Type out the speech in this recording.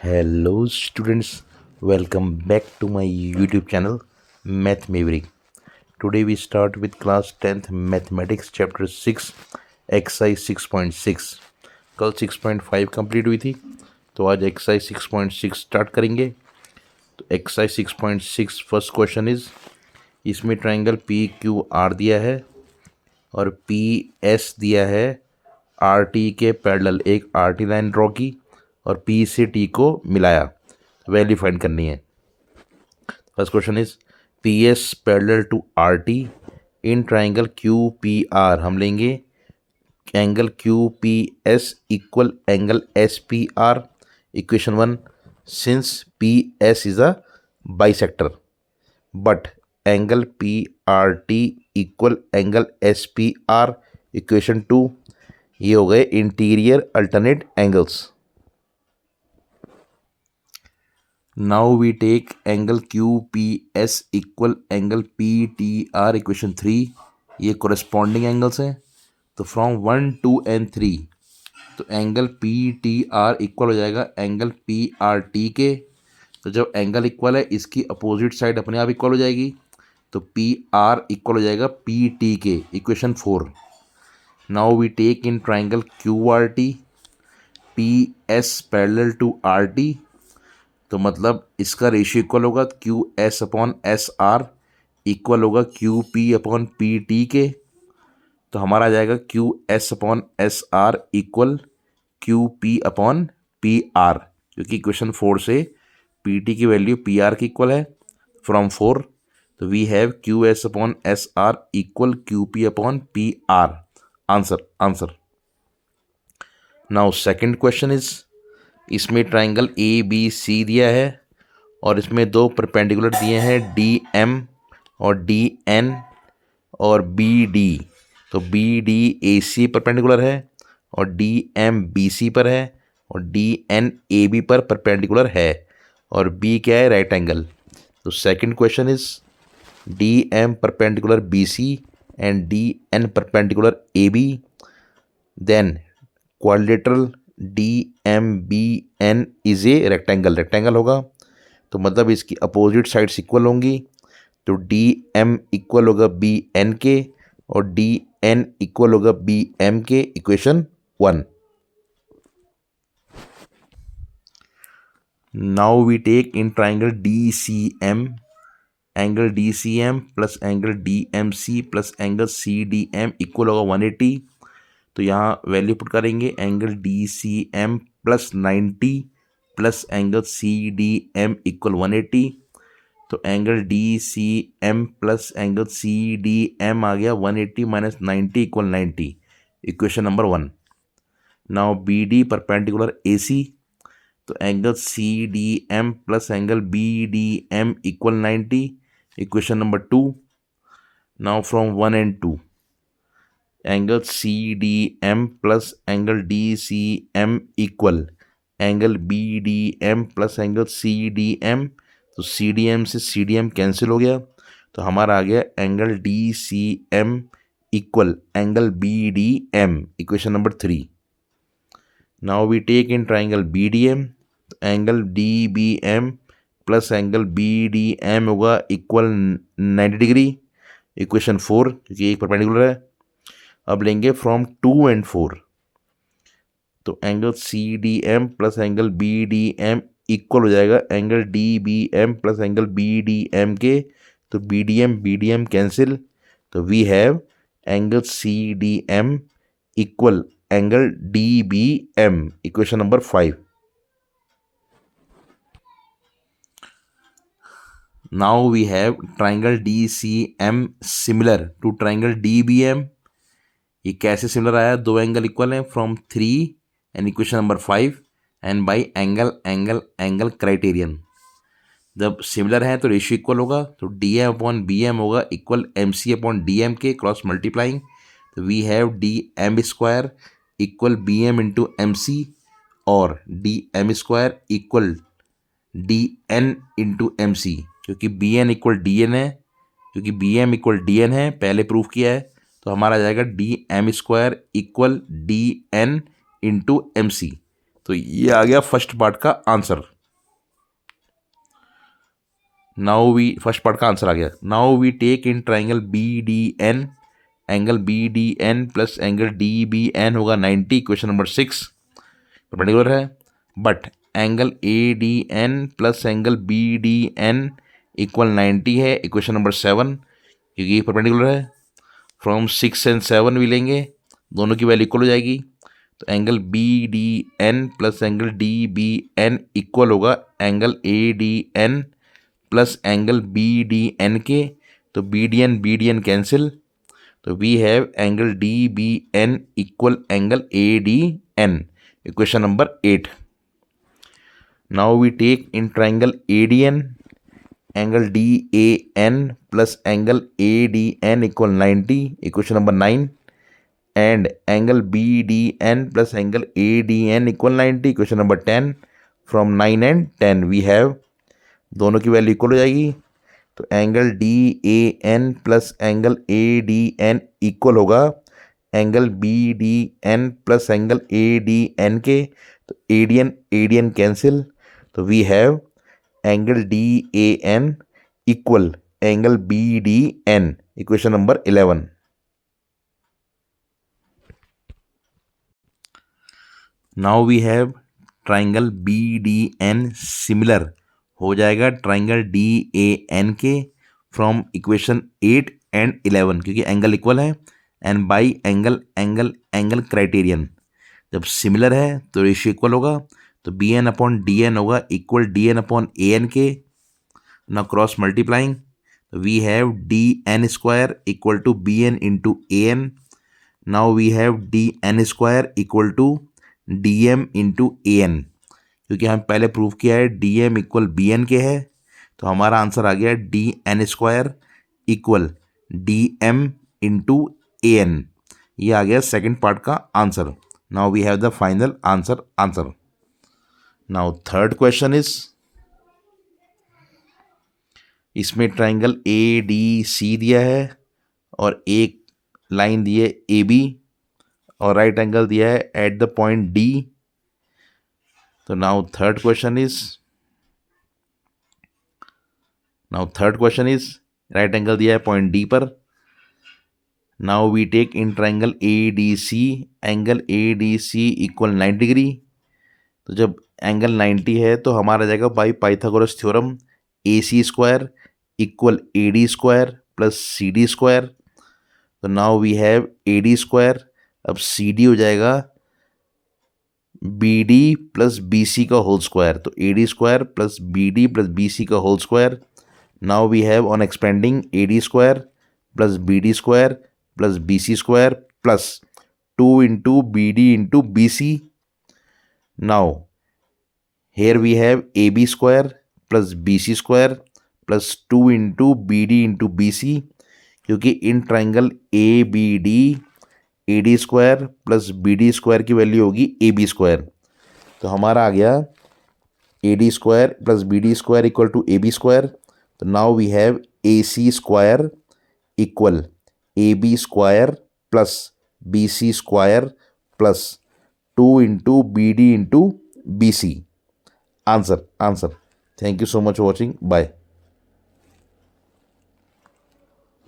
Hello students, welcome back to my YouTube channel Math Maverick. Today we start with class 10th Mathematics chapter 6 exercise 6.6. कल 6.5 complete हुई थी तो आज exercise 6.6 start करेंगे। तो exercise 6.6 first question is, इसमें triangle P Q R दिया है और पी एस दिया है आर टी के पैरेलल, एक आर टी लाइन ड्रॉ की और पी से टी को मिलाया, वैल्यू फाइंड करनी है। First question is P S parallel to R T in triangle Q P R. हम लेंगे angle Q P S equal angle S P R. Equation 1, since P S is a bisector but angle P R T equal angle S P R. Equation 2, ये हो गए interior alternate angles. Now we take angle Q P S equal angle P T R. Equation 3, ये corresponding angles हैं। तो from 1, 2 and 3 तो angle P T are equal हो जाएगा angle P R T के। तो जब एंगल इक्वल है, इसकी अपोजिट साइड अपने आप इक्वल हो जाएगी, तो पी आर इक्वल हो जाएगा पी टी के। Equation 4, now we take in triangle Q R T P S parallel to R T. तो मतलब इसका रेशियो इक्वल होगा Q S upon S R equal होगा Q P upon P T के। तो हमारा आ जाएगा Q S upon S R equal Q P upon P R, क्योंकि इक्वेशन 4 से पी टी की वैल्यू पी आर की इक्वल है। फ्रॉम 4 तो we have Q S upon S R equal Q P upon P R. Answer. Now second question is, इसमें triangle A B C दिया है और इसमें दो परपेंडिकुलर दिए हैं डी एम और डी एन और बी डी। तो B D A C perpendicular है और डी एम बी सी पर है और डी एन ए बी पर परपेंडिकुलर है और बी क्या है, राइट एंगल। तो second question is D M perpendicular B C and D N perpendicular A B, then quadrilateral D M B N is a rectangle होगा। तो मतलब इसकी अपोजिट साइड्स इक्वल होंगी। तो डी एम इक्वल होगा B N के और D N equal होगा बी एम के। Equation 1। Now we take in triangle D C M, angle D C M plus angle D M C plus angle C D M equal होगा 180। तो यहाँ value put करेंगे angle D C M plus 90 plus angle C D M equal 180। तो angle D C M plus angle C D M आ गया 180 minus 90 equal 90। Equation number 1। Now B D perpendicular A C, तो angle C D M plus angle B D M equal 90। Equation number 2। Now from 1 and 2 angle C D M plus angle D C M equal angle B D M plus angle C D M. तो C D M से सी D M cancel हो गया, तो हमारा आ गया angle D C M equal angle B D M. Equation number 3। Now we take in triangle B D M, angle D B M plus angle B D M होगा equal 90 degree. Equation 4, क्योंकि एक perpendicular है। अब लेंगे from 2 and 4, तो angle C D M plus angle B D M equal हो जाएगा angle D B M plus angle B D M के। तो बी डी एम कैंसिल, तो we have angle C D M equal angle D B M. Equation number 5। Now we have triangle D C M similar to triangle D B M. ये कैसे similar आया, दो angle equal हैं from 3 and equation number 5 and by angle criterion. जब similar है तो ratio equal होगा, तो D M upon B M होगा equal M C upon D M के क्रॉस मल्टीप्लाइंग। तो we have D M square equal B M into M C और D M square equal D N into M C, क्योंकि B N equal D N है, क्योंकि B M equal D N है, पहले proof किया है। तो हमारा आ जाएगा D M square equal D N into M C. तो ये आ गया फर्स्ट पार्ट का answer. Now we first part का आंसर आ गया. Now we take in triangle B D N, angle B D N plus angle D B N होगा 90. Question number 6 perpendicular है. But angle A D N plus angle B D N equal 90 है. Equation number 7, क्योंकि ये perpendicular है. From 6 and 7 भी लेंगे, दोनों की वैल्यू इक्वल हो जाएगी. तो angle B D N plus angle D B N equal होगा angle A D N plus angle B D N के. तो बी डी एन कैंसिल. तो we have angle D B N equal angle A D N. Equation number 8. Now we take in triangle A D N, angle D A N plus angle A D N equal 90. Equation number 9. And angle B D N plus angle A D N equal 90. Question number 10. From 9 and 10 we have, दोनों की value equal हो जाएगी. तो angle D A N plus angle A D N equal होगा angle B D N plus angle A D N के. तो A D N cancel. तो we have angle D A N equal angle B D N. Equation number 11. Now we have triangle B D N similar हो जाएगा triangle D A N के from equation 8 and 11, क्योंकि angle equal है. And by angle criterion, जब similar है तो ratio equal होगा. तो B N upon D N होगा equal D N upon A N के. ना cross multiplying, we have D N square equal to B N into A N. Now we have D N square equal to D M into A N, क्योंकि हम पहले prove किया है D M equal B N के है. तो हमारा answer आ गया D N square equal D M into A N. ये आ गया सेकेंड पार्ट का answer. Now we have the final answer. Now third question is, इसमें ट्राइंगल ए डी सी दिया है और एक लाइन दी है ए बी और राइट एंगल दिया है एट द पॉइंट डी. तो now third question is right angle दिया है पॉइंट डी पर. Now we take in triangle A D C, angle A D C equal 90 degree. तो जब एंगल 90 है तो हमारा जाएगा by Pythagoras theorem A C square equal A D square plus C D square. तो now we have A D square. अब C D हो जाएगा B D plus B C का होल स्क्वायर. तो A D square plus B C का whole square. Now we have on expanding A D square plus B D square plus B C square plus 2 into B D into B C. Now here we have AB square plus BC square plus 2 into B D into B C, क्योंकि in triangle A B D A D square plus B D square की value होगी A B square. तो हमारा आ गया A D square plus B D square equal to A B square. तो now we have A C square equal A B square plus B C square plus 2 into B D into B C. Answer. Thank you so much for watching. Bye.